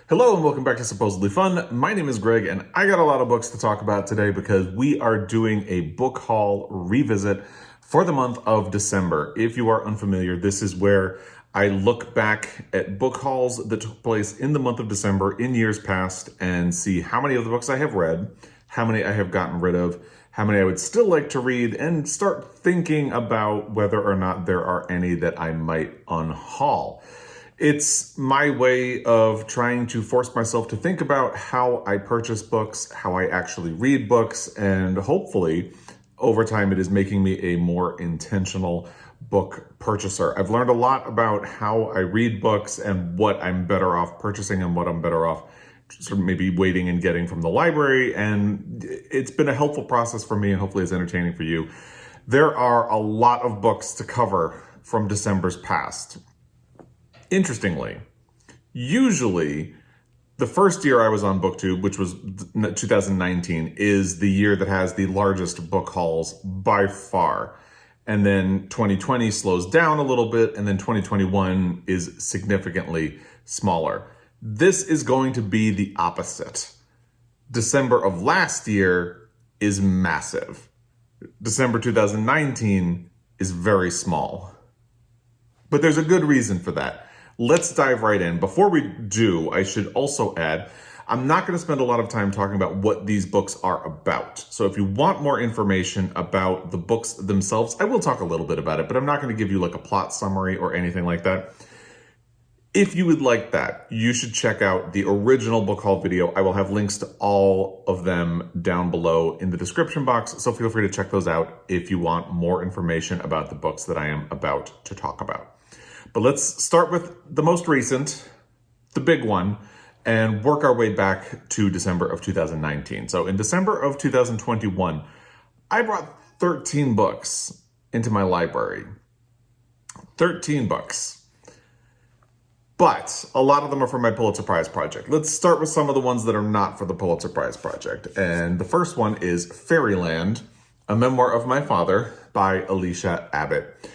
Hello and welcome back to Supposedly Fun. My name is Greg and I got a lot of books to talk about today because we are doing a book haul revisit for the month of December. If you are unfamiliar, this is where I look back at book hauls that took place in the month of December in years past and see how many of the books I have read, how many I have gotten rid of, how many I would still like to read, and start thinking about whether or not there are any that I might unhaul. It's my way of trying to force myself to think about how I purchase books, how I actually read books, and hopefully over time it is making me a more intentional book purchaser. I've learned a lot about how I read books and what I'm better off purchasing and what I'm better off sort of maybe waiting and getting from the library, and it's been a helpful process for me and hopefully it's entertaining for you. There are a lot of books to cover from December's past. Interestingly, usually the first year I was on BookTube, which was 2019, is the year that has the largest book hauls by far. And then 2020 slows down a little bit, and then 2021 is significantly smaller. This is going to be the opposite. December of last year is massive. December 2019 is very small. But there's a good reason for that. Let's dive right in. Before we do, I should also add, I'm not going to spend a lot of time talking about what these books are about. So if you want more information about the books themselves, I will talk a little bit about it, but I'm not going to give you like a plot summary or anything like that. If you would like that, you should check out the original book haul video. I will have links to all of them down below in the description box, so feel free to check those out if you want more information about the books that I am about to talk about. But let's start with the most recent, the big one, and work our way back to December of 2019. So in December of 2021, I brought 13 books into my library. 13 books. But a lot of them are for my Pulitzer Prize project. Let's start with some of the ones that are not for the Pulitzer Prize project. And the first one is Fairyland, a memoir of my father by Alysia Abbott.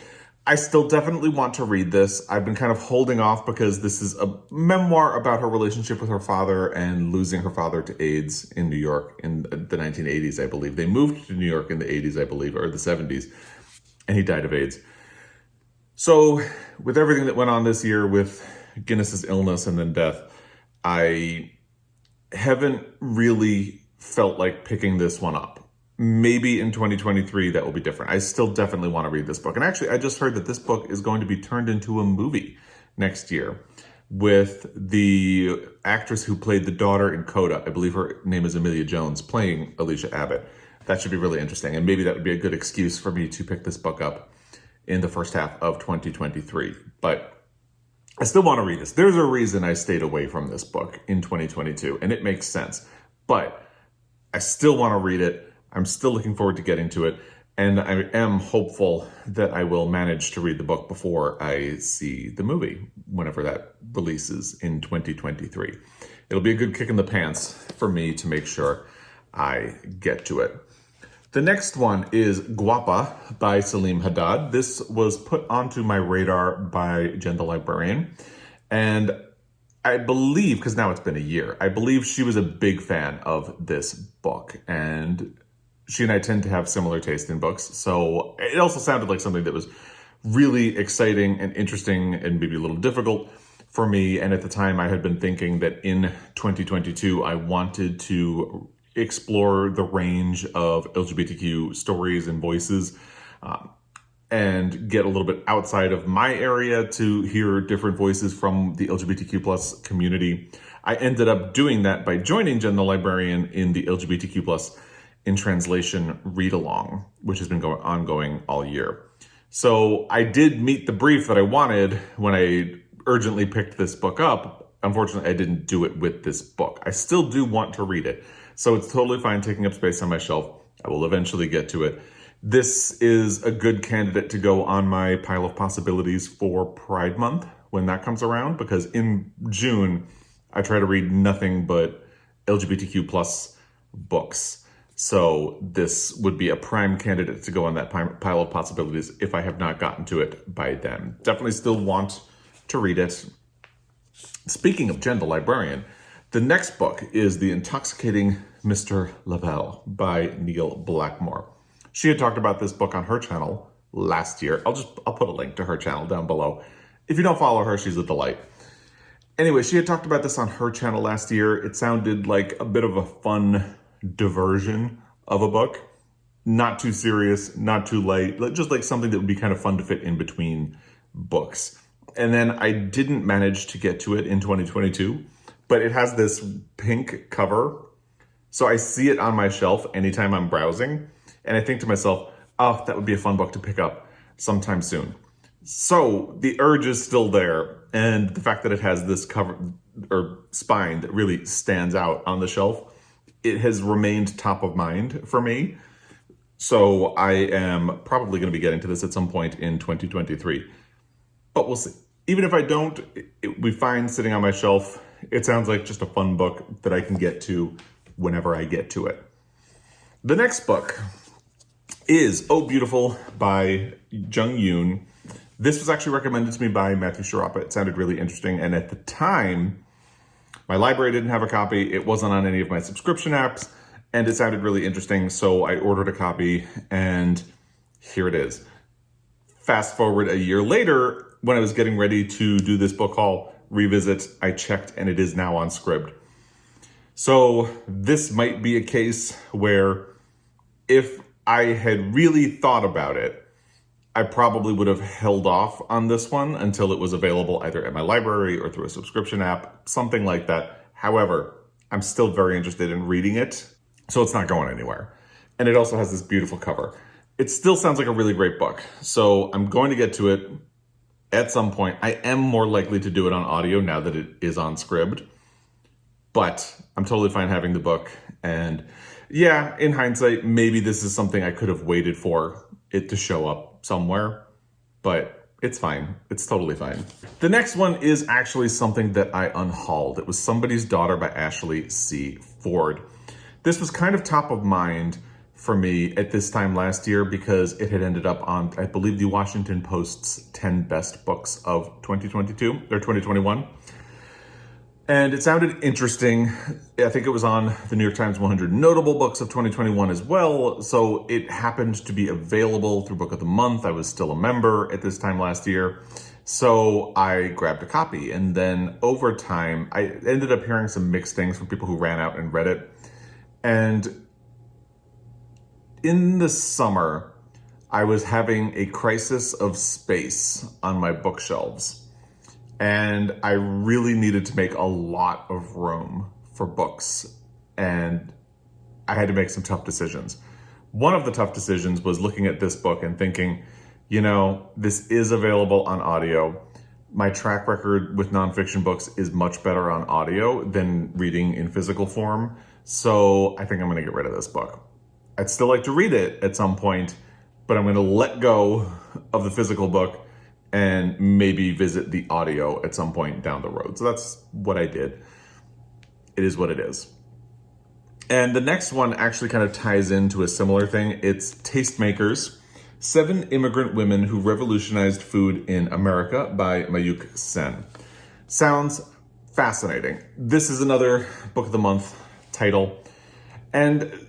I still definitely want to read this. I've been kind of holding off because this is a memoir about her relationship with her father and losing her father to AIDS in New York in the 1980s, I believe. They moved to New York in the 80s, I believe, or the 70s, and he died of AIDS. So with everything that went on this year with Guinness's illness and then death, I haven't really felt like picking this one up. Maybe in 2023 that will be different. I still definitely want to read this book. And actually, I just heard that this book is going to be turned into a movie next year with the actress who played the daughter in Coda. I believe her name is Emilia Jones, playing Alysia Abbott. That should be really interesting. And maybe that would be a good excuse for me to pick this book up in the first half of 2023. But I still want to read this. There's a reason I stayed away from this book in 2022, and it makes sense. But I still want to read it. I'm still looking forward to getting to it, and I am hopeful that I will manage to read the book before I see the movie, whenever that releases in 2023. It'll be a good kick in the pants for me to make sure I get to it. The next one is Guapa by Saleem Haddad. This was put onto my radar by Jen the Librarian, and I believe, because now it's been a year, I believe she was a big fan of this book, and she and I tend to have similar taste in books, so it also sounded like something that was really exciting and interesting and maybe a little difficult for me. And at the time, I had been thinking that in 2022, I wanted to explore the range of LGBTQ stories and voices and get a little bit outside of my area to hear different voices from the LGBTQ plus community. I ended up doing that by joining Jen the Librarian in the LGBTQ plus in translation read-along, which has been ongoing all year. So I did meet the brief that I wanted when I urgently picked this book up. Unfortunately, I didn't do it with this book. I still do want to read it, so it's totally fine taking up space on my shelf. I will eventually get to it. This is a good candidate to go on my pile of possibilities for Pride Month when that comes around, because in June, I try to read nothing but LGBTQ plus books. So this would be a prime candidate to go on that pile of possibilities if I have not gotten to it by then. Definitely still want to read it. Speaking of Jen the Librarian, The next book is The Intoxicating Mr. Lavelle by Blackmore. She had talked about this book on her channel last year. I'll put a link to her channel down below. If you don't follow her, she's a delight. Anyway, she had talked about this on her channel last year. It sounded like a bit of a fun diversion of a book. Not too serious, not too light, just like something that would be kind of fun to fit in between books. And then I didn't manage to get to it in 2022, but it has this pink cover. So I see it on my shelf anytime I'm browsing. And I think to myself, oh, that would be a fun book to pick up sometime soon. So the urge is still there. And the fact that it has this cover or spine that really stands out on the shelf, it has remained top of mind for me. So I am probably going to be getting to this at some point in 2023. But we'll see. Even if I don't, it will be fine sitting on my shelf. It sounds like just a fun book that I can get to whenever I get to it. The next book is Oh Beautiful by Jung Yun. This was actually recommended to me by Matthew Sharapa. It sounded really interesting. And at the time, my library didn't have a copy. It wasn't on any of my subscription apps. And it sounded really interesting. So I ordered a copy and here it is. Fast forward a year later, when I was getting ready to do this book haul revisit, I checked and it is now on Scribd. So this might be a case where if I had really thought about it, I probably would have held off on this one until it was available either at my library or through a subscription app, something like that. However, I'm still very interested in reading it, so it's not going anywhere. And it also has this beautiful cover. It still sounds like a really great book, so I'm going to get to it at some point. I am more likely to do it on audio now that it is on Scribd, but I'm totally fine having the book. And yeah, in hindsight, maybe this is something I could have waited for it to show up somewhere, but it's fine. It's totally fine. The next one is actually something that I unhauled. It was Somebody's Daughter by Ashley C. Ford. This was kind of top of mind for me at this time last year because it had ended up on, I believe, the Washington Post's 10 best books of 2022 or 2021. And it sounded interesting. I think it was on the New York Times 100 Notable Books of 2021 as well. So it happened to be available through Book of the Month. I was still a member at this time last year. So I grabbed a copy. And then over time, I ended up hearing some mixed things from people who ran out and read it. And in the summer, I was having a crisis of space on my bookshelves. And I really needed to make a lot of room for books. And I had to make some tough decisions. One of the tough decisions was looking at this book and thinking, you know, this is available on audio. My track record with nonfiction books is much better on audio than reading in physical form. So I think I'm going to get rid of this book. I'd still like to read it at some point, but I'm going to let go of the physical book and maybe visit the audio at some point down the road. So that's what I did. It is what it is. And the next one actually kind of ties into a similar thing. It's Tastemakers, 7 Immigrant Women Who Revolutionized Food in America by Mayukh Sen. Sounds fascinating. This is another Book of the Month title. And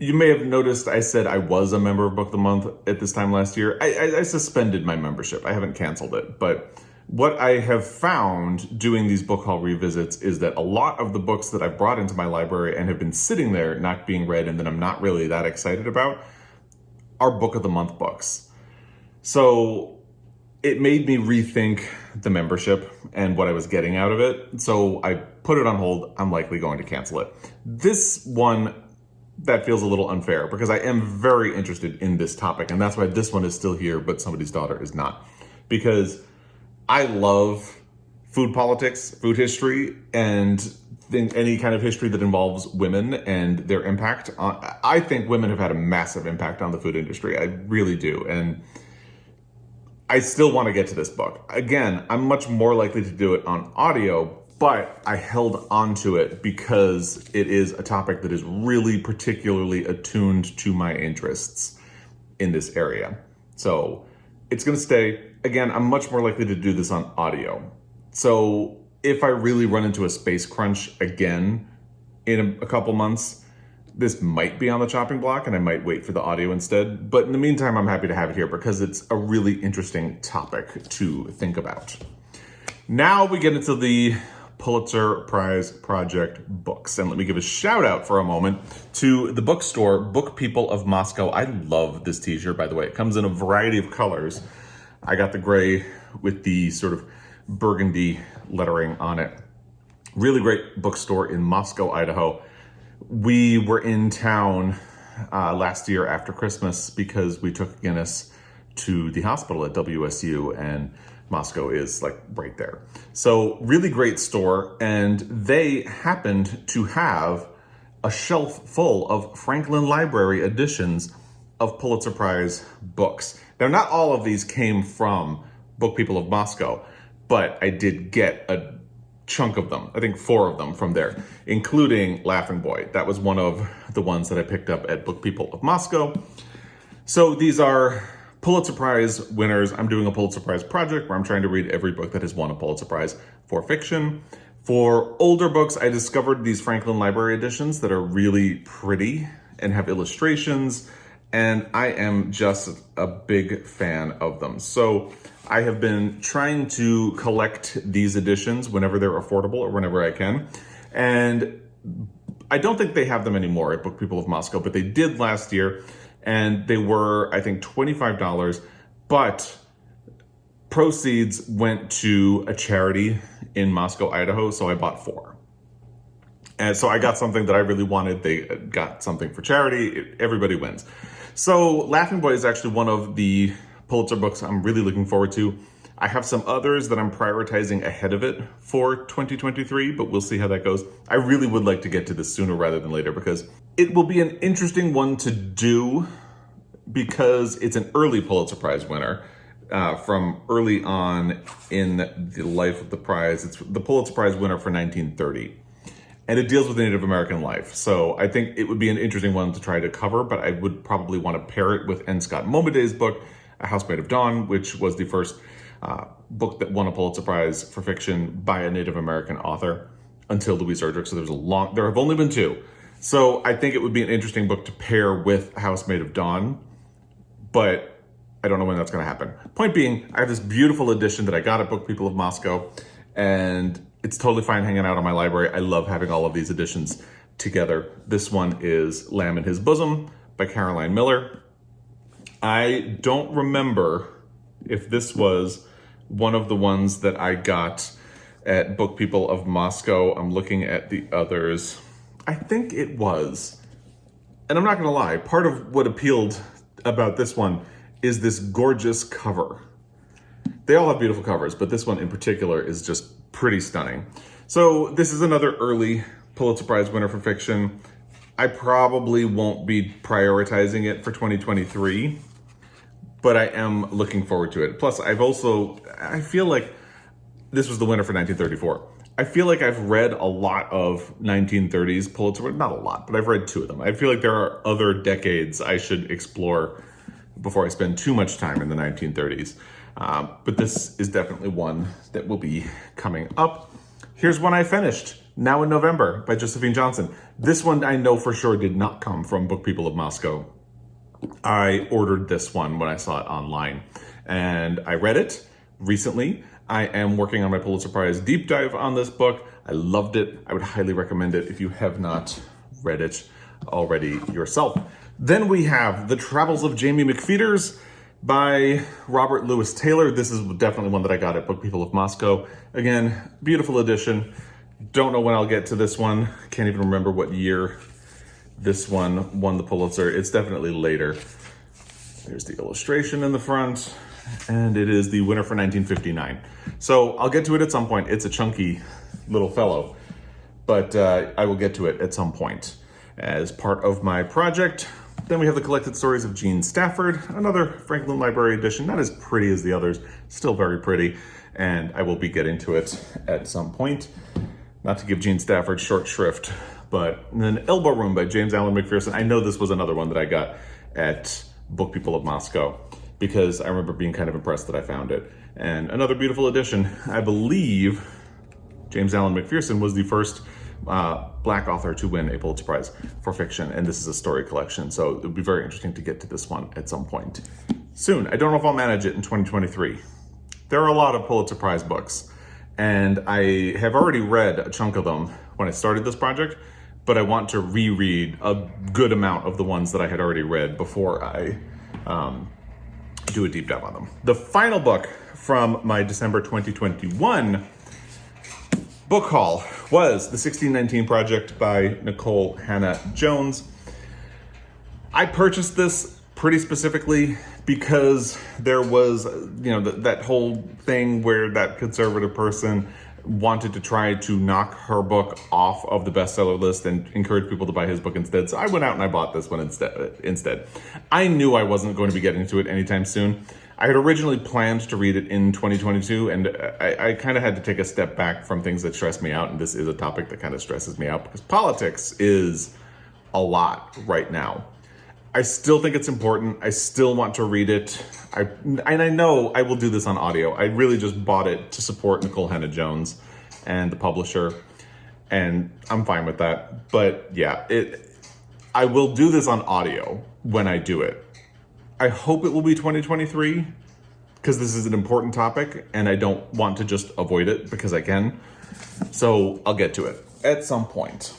you may have noticed I said I was a member of Book of the Month at this time last year. I suspended my membership. I haven't canceled it. But what I have found doing these book haul revisits is that a lot of the books that I've brought into my library and have been sitting there not being read and that I'm not really that excited about are Book of the Month books. So it made me rethink the membership and what I was getting out of it. So I put it on hold. I'm likely going to cancel it. This one, that feels a little unfair because I am very interested in this topic, and that's why this one is still here, but Somebody's Daughter is not. Because I love food politics, food history, and any kind of history that involves women and their impact. I think women have had a massive impact on the food industry. I really do. And I still want to get to this book. Again, I'm much more likely to do it on audio, but I held onto it because it is a topic that is really particularly attuned to my interests in this area. So it's going to stay. Again, I'm much more likely to do this on audio. So if I really run into a space crunch again in a couple months, this might be on the chopping block and I might wait for the audio instead. But in the meantime, I'm happy to have it here because it's a really interesting topic to think about. Now we get into the Pulitzer Prize Project books. And let me give a shout out for a moment to the bookstore, Book People of Moscow. I love this t-shirt, by the way. It comes in a variety of colors. I got the gray with the sort of burgundy lettering on it. Really great bookstore in Moscow, Idaho. We were in town last year after Christmas because we took Guinness to the hospital at WSU, and Moscow is like right there. So really great store, and they happened to have a shelf full of Franklin Library editions of Pulitzer Prize books. Now, not all of these came from Book People of Moscow, but I did get a chunk of them, I think 4 of them from there, including Laughing Boy. That was one of the ones that I picked up at Book People of Moscow. So these are Pulitzer Prize winners. I'm doing a Pulitzer Prize project where I'm trying to read every book that has won a Pulitzer Prize for fiction. For older books, I discovered these Franklin Library editions that are really pretty and have illustrations, and I am just a big fan of them. So I have been trying to collect these editions whenever they're affordable or whenever I can. And I don't think they have them anymore at Book People of Moscow, but they did last year. And they were, I think, $25, but proceeds went to a charity in Moscow, Idaho, so I bought 4. And so I got something that I really wanted. They got something for charity. Everybody wins. So Laughing Boy is actually one of the Pulitzer books I'm really looking forward to. I have some others that I'm prioritizing ahead of it for 2023, but we'll see how that goes. I really would like to get to this sooner rather than later because it will be an interesting one to do because it's an early Pulitzer Prize winner from early on in the life of the prize. It's the Pulitzer Prize winner for 1930. And it deals with Native American life. So I think it would be an interesting one to try to cover, but I would probably want to pair it with N. Scott Momoday's book, A Housemaid of Dawn, which was the first book that won a Pulitzer Prize for fiction by a Native American author until Louise Erdrich. So there have only been 2. So I think it would be an interesting book to pair with Housemaid of Dawn, but I don't know when that's going to happen. Point being, I have this beautiful edition that I got at Book People of Moscow, and it's totally fine hanging out on my library. I love having all of these editions together. This one is Lamb in His Bosom by Caroline Miller. I don't remember if this was one of the ones that I got at Book People of Moscow. I'm looking at the others. I think it was. And I'm not going to lie, part of what appealed about this one is this gorgeous cover. They all have beautiful covers, but this one in particular is just pretty stunning. So this is another early Pulitzer Prize winner for fiction. I probably won't be prioritizing it for 2023, but I am looking forward to it. Plus, I feel like this was the winner for 1934. I feel like I've read a lot of 1930s Pulitzer, not a lot, but I've read 2 of them. I feel like there are other decades I should explore before I spend too much time in the 1930s. But this is definitely one that will be coming up. Here's one I finished, Now in November by Josephine Johnson. This one I know for sure did not come from Book People of Moscow. I ordered this one when I saw it online, and I read it recently. I am working on my Pulitzer Prize deep dive on this book. I loved it. I would highly recommend it if you have not read it already yourself. Then we have The Travels of Jaimie McPheeters by Robert Louis Taylor. This is definitely one that I got at Book People of Moscow. Again, beautiful edition. Don't know when I'll get to this one. Can't even remember what year this one won the Pulitzer. It's definitely later. There's the illustration in the front, and it is the winner for 1959. So I'll get to it at some point. It's a chunky little fellow, but I will get to it at some point as part of my project. Then we have the collected stories of Jean Stafford, another Franklin Library edition, not as pretty as the others, still very pretty, and I will be getting to it at some point. Not to give Jean Stafford short shrift, but then Elbow Room by James Allen McPherson. I know this was another one that I got at Book People of Moscow because I remember being kind of impressed that I found it. And another beautiful edition. I believe James Allen McPherson was the first Black author to win a Pulitzer Prize for fiction, and this is a story collection, so it would be very interesting to get to this one at some point soon. I don't know if I'll manage it in 2023. There are a lot of Pulitzer Prize books, and I have already read a chunk of them when I started this project, but I want to reread a good amount of the ones that I had already read before I do a deep dive on them. The final book from my December 2021 book haul was The 1619 Project by Nikole Hannah Jones. I purchased this pretty specifically because there was, that whole thing where that conservative person wanted to try to knock her book off of the bestseller list and encourage people to buy his book instead. So I went out and I bought this one instead. I knew I wasn't going to be getting to it anytime soon. I had originally planned to read it in 2022, and I kind of had to take a step back from things that stress me out, and this is a topic that kind of stresses me out because politics is a lot right now. I still think it's important. I still want to read it. I know I will do this on audio. I really just bought it to support Nikole Hannah Jones and the publisher, and I'm fine with that. But yeah, I will do this on audio when I do it. I hope it will be 2023 because this is an important topic and I don't want to just avoid it because I can. So I'll get to it at some point.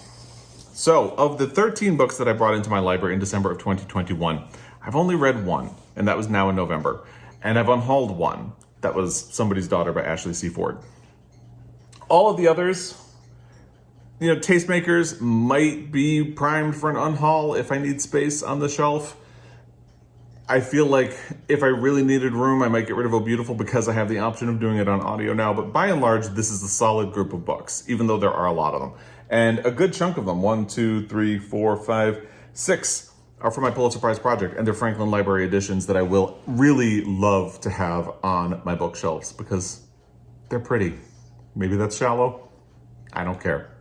So of the 13 books that I brought into my library in December of 2021, I've only read one, and that was Now in November. And I've unhauled one. That was Somebody's Daughter by Ashley C. Ford. All of the others, tastemakers might be primed for an unhaul if I need space on the shelf. I feel like if I really needed room, I might get rid of Oh Beautiful because I have the option of doing it on audio now. But by and large, this is a solid group of books, even though there are a lot of them. And a good chunk of them, 1, 2, 3, 4, 5, 6, are for my Pulitzer Prize project. And they're Franklin Library editions that I will really love to have on my bookshelves because they're pretty. Maybe that's shallow. I don't care.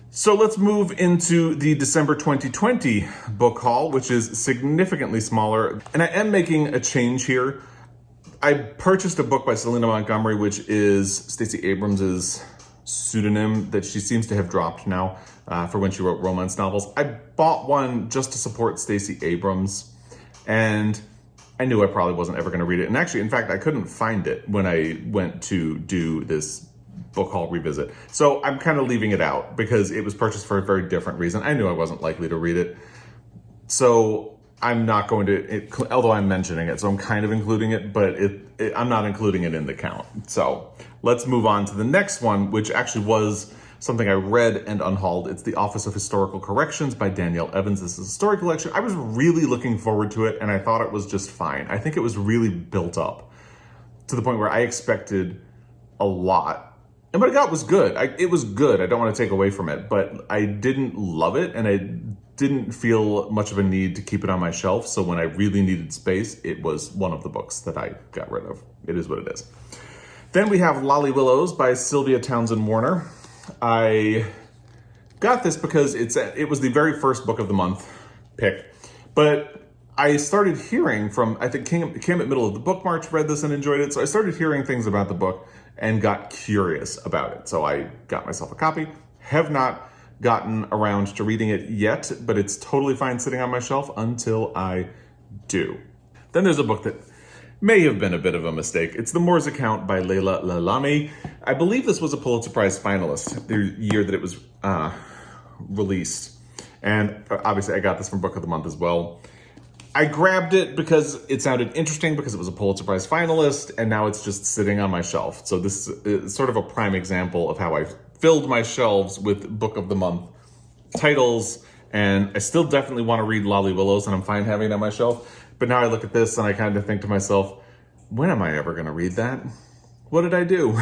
So let's move into the December 2020 book haul, which is significantly smaller. And I am making a change here. I purchased a book by Selena Montgomery, which is Stacey Abrams's pseudonym that she seems to have dropped now for when she wrote romance novels. I bought one just to support Stacey Abrams, and I knew I probably wasn't ever going to read it. And actually, in fact, I couldn't find it when I went to do this book haul revisit. So I'm kind of leaving it out because it was purchased for a very different reason. I knew I wasn't likely to read it. So I'm not going to, although I'm mentioning it, so I'm kind of including it, but I'm not including it in the count. So let's move on to the next one, which actually was something I read and unhauled. It's The Office of Historical Corrections by Danielle Evans. This is a story collection. I was really looking forward to it, and I thought it was just fine. I think it was really built up to the point where I expected a lot. And what I got was good. It was good. I don't want to take away from it, but I didn't love it, and I didn't feel much of a need to keep it on my shelf. So when I really needed space, it was one of the books that I got rid of. It is what it is. Then we have Lolly Willowes by Sylvia Townsend Warner. I got this because it was the very first book of the month pick, but I started hearing from, I think came at middle of the book march, read this and enjoyed it. So I started hearing things about the book and got curious about it. So I got myself a copy, have not gotten around to reading it yet, but it's totally fine sitting on my shelf until I do. Then there's a book that may have been a bit of a mistake. It's The Moor's Account by Laila Lalami. I believe this was a Pulitzer Prize finalist the year that it was released. And obviously I got this from Book of the Month as well. I grabbed it because it sounded interesting because it was a Pulitzer Prize finalist, and now it's just sitting on my shelf. So this is sort of a prime example of how I've filled my shelves with Book of the Month titles, and I still definitely want to read Lolly Willowes, and I'm fine having it on my shelf. But now I look at this and I kind of think to myself, when am I ever going to read that? What did I do?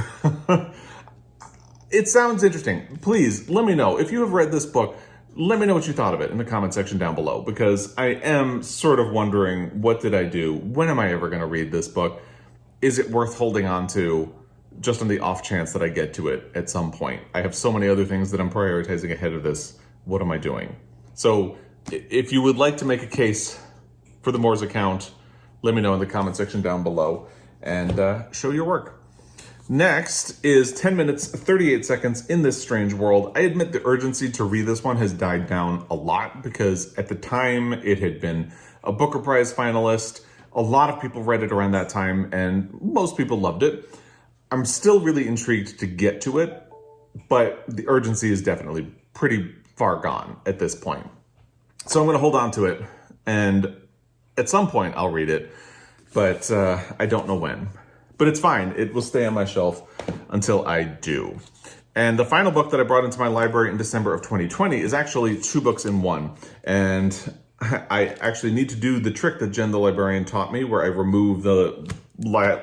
It sounds interesting. Please let me know if you have read this book. Let me know what you thought of it in the comment section down below, because I am sort of wondering, what did I do? When am I ever going to read this book? Is it worth holding on to just on the off chance that I get to it at some point? I have so many other things that I'm prioritizing ahead of this. What am I doing? So if you would like to make a case for the Moor's Account, let me know in the comment section down below and show your work. Next is 10 minutes, 38 seconds in This Strange World. I admit the urgency to read this one has died down a lot because at the time it had been a Booker Prize finalist. A lot of people read it around that time and most people loved it. I'm still really intrigued to get to it, but the urgency is definitely pretty far gone at this point. So I'm going to hold on to it, and at some point I'll read it, but I don't know when. But it's fine. It will stay on my shelf until I do. And the final book that I brought into my library in December of 2020 is actually 2 books in one. And I actually need to do the trick that Jen the librarian taught me, where I remove the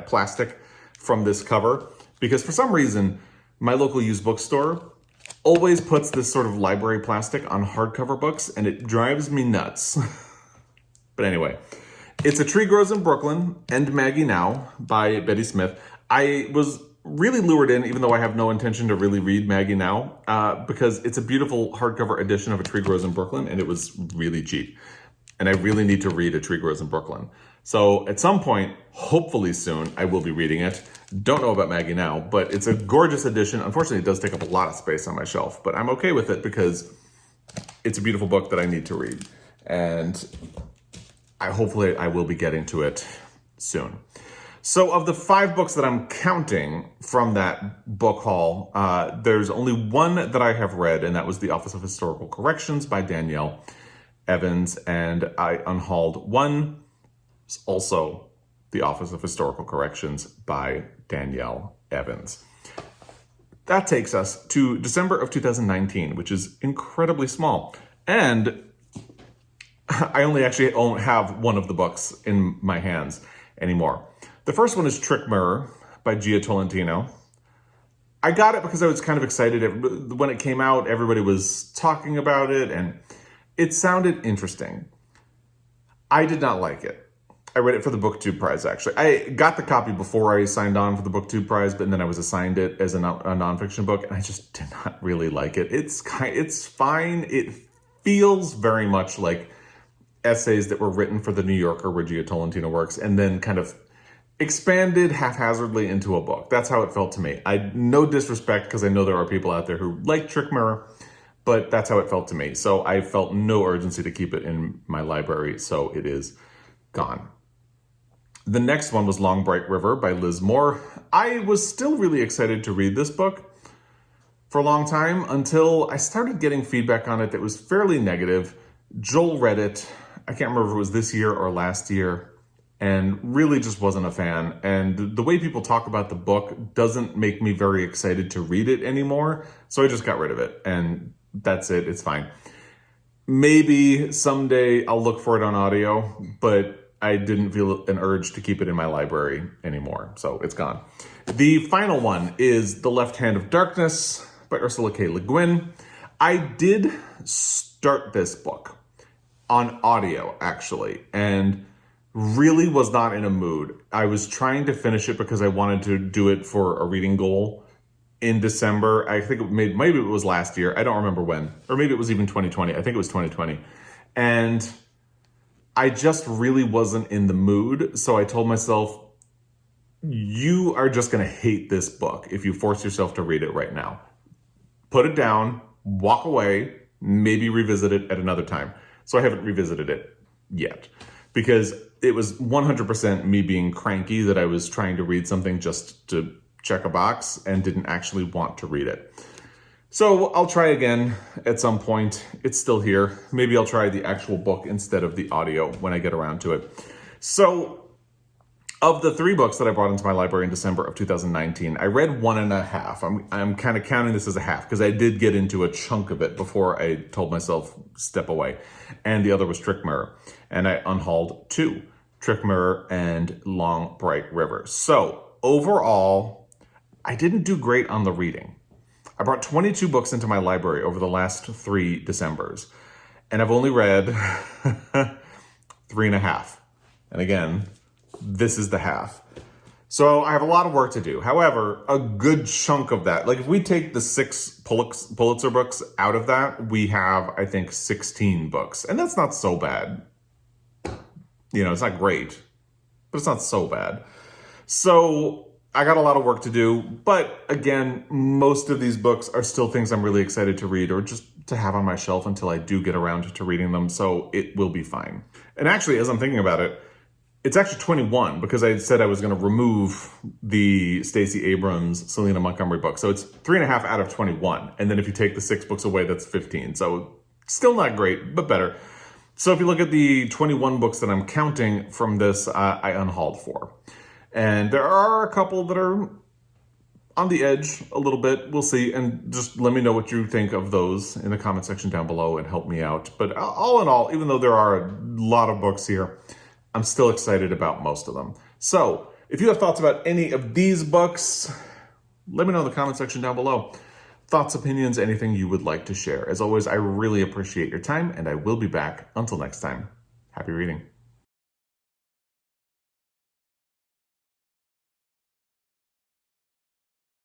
plastic from this cover, because for some reason my local used bookstore always puts this sort of library plastic on hardcover books, and it drives me nuts. But anyway, it's A Tree Grows in Brooklyn and Maggie Now by Betty Smith. I was really lured in, even though I have no intention to really read Maggie Now, because it's a beautiful hardcover edition of A Tree Grows in Brooklyn, and it was really cheap. And I really need to read A Tree Grows in Brooklyn. So at some point, hopefully soon, I will be reading it. Don't know about Maggie Now, but it's a gorgeous edition. Unfortunately, it does take up a lot of space on my shelf, but I'm okay with it because it's a beautiful book that I need to read. And hopefully I will be getting to it soon. So of the 5 books that I'm counting from that book haul, there's only one that I have read, and that was The Office of Historical Corrections by Danielle Evans, and I unhauled one, also The Office of Historical Corrections by Danielle Evans. That takes us to December of 2019, which is incredibly small. And I only actually have one of the books in my hands anymore. The first one is Trick Mirror by Gia Tolentino. I got it because I was kind of excited. When it came out, everybody was talking about it, and it sounded interesting. I did not like it. I read it for the BookTube Prize, actually. I got the copy before I signed on for the BookTube Prize, but then I was assigned it as a nonfiction book, and I just did not really like it. It's fine. It feels very much like essays that were written for the New Yorker, where Gia Tolentino works, and then kind of expanded haphazardly into a book. That's how it felt to me. No disrespect, because I know there are people out there who like Trick Mirror, but that's how it felt to me. So I felt no urgency to keep it in my library, so it is gone. The next one was Long Bright River by Liz Moore. I was still really excited to read this book for a long time until I started getting feedback on it that was fairly negative. Joel read it. I can't remember if it was this year or last year, and really just wasn't a fan. And the way people talk about the book doesn't make me very excited to read it anymore, so I just got rid of it, and that's it. It's fine. Maybe someday I'll look for it on audio, but I didn't feel an urge to keep it in my library anymore, so it's gone. The final one is The Left Hand of Darkness by Ursula K. Le Guin. I did start this book on audio, actually, and really was not in a mood. I was trying to finish it because I wanted to do it for a reading goal in December. I think maybe it was last year. I don't remember when. Or maybe it was even 2020. I think it was 2020. And I just really wasn't in the mood. So I told myself, you are just going to hate this book if you force yourself to read it right now. Put it down, walk away, maybe revisit it at another time. So I haven't revisited it yet because it was 100% me being cranky that I was trying to read something just to check a box and didn't actually want to read it. So I'll try again at some point. It's still here. Maybe I'll try the actual book instead of the audio when I get around to it. So of the 3 books that I brought into my library in December of 2019, I read 1.5. I'm kind of counting this as a half because I did get into a chunk of it before I told myself step away. And the other was Trick Mirror. And I unhauled 2, Trick Mirror and Long Bright River. So overall, I didn't do great on the reading. I brought 22 books into my library over the last 3 Decembers. And I've only read 3.5. And again, this is the half. So I have a lot of work to do. However, a good chunk of that, like if we take the 6 Pulitzer books out of that, we have, I think, 16 books. And that's not so bad. You know, it's not great, but it's not so bad. So I got a lot of work to do, but again, most of these books are still things I'm really excited to read or just to have on my shelf until I do get around to reading them, so it will be fine. And actually, as I'm thinking about it, it's actually 21 because I said I was going to remove the Stacey Abrams, Selena Montgomery book. So it's 3.5 out of 21. And then if you take the 6 books away, that's 15. So still not great, but better. So if you look at the 21 books that I'm counting from this, I unhauled 4. And there are a couple that are on the edge a little bit. We'll see. And just let me know what you think of those in the comment section down below and help me out. But all in all, even though there are a lot of books here, I'm still excited about most of them. So if you have thoughts about any of these books, let me know in the comment section down below. Thoughts, opinions, anything you would like to share. As always, I really appreciate your time, and I will be back. Until next time, happy reading.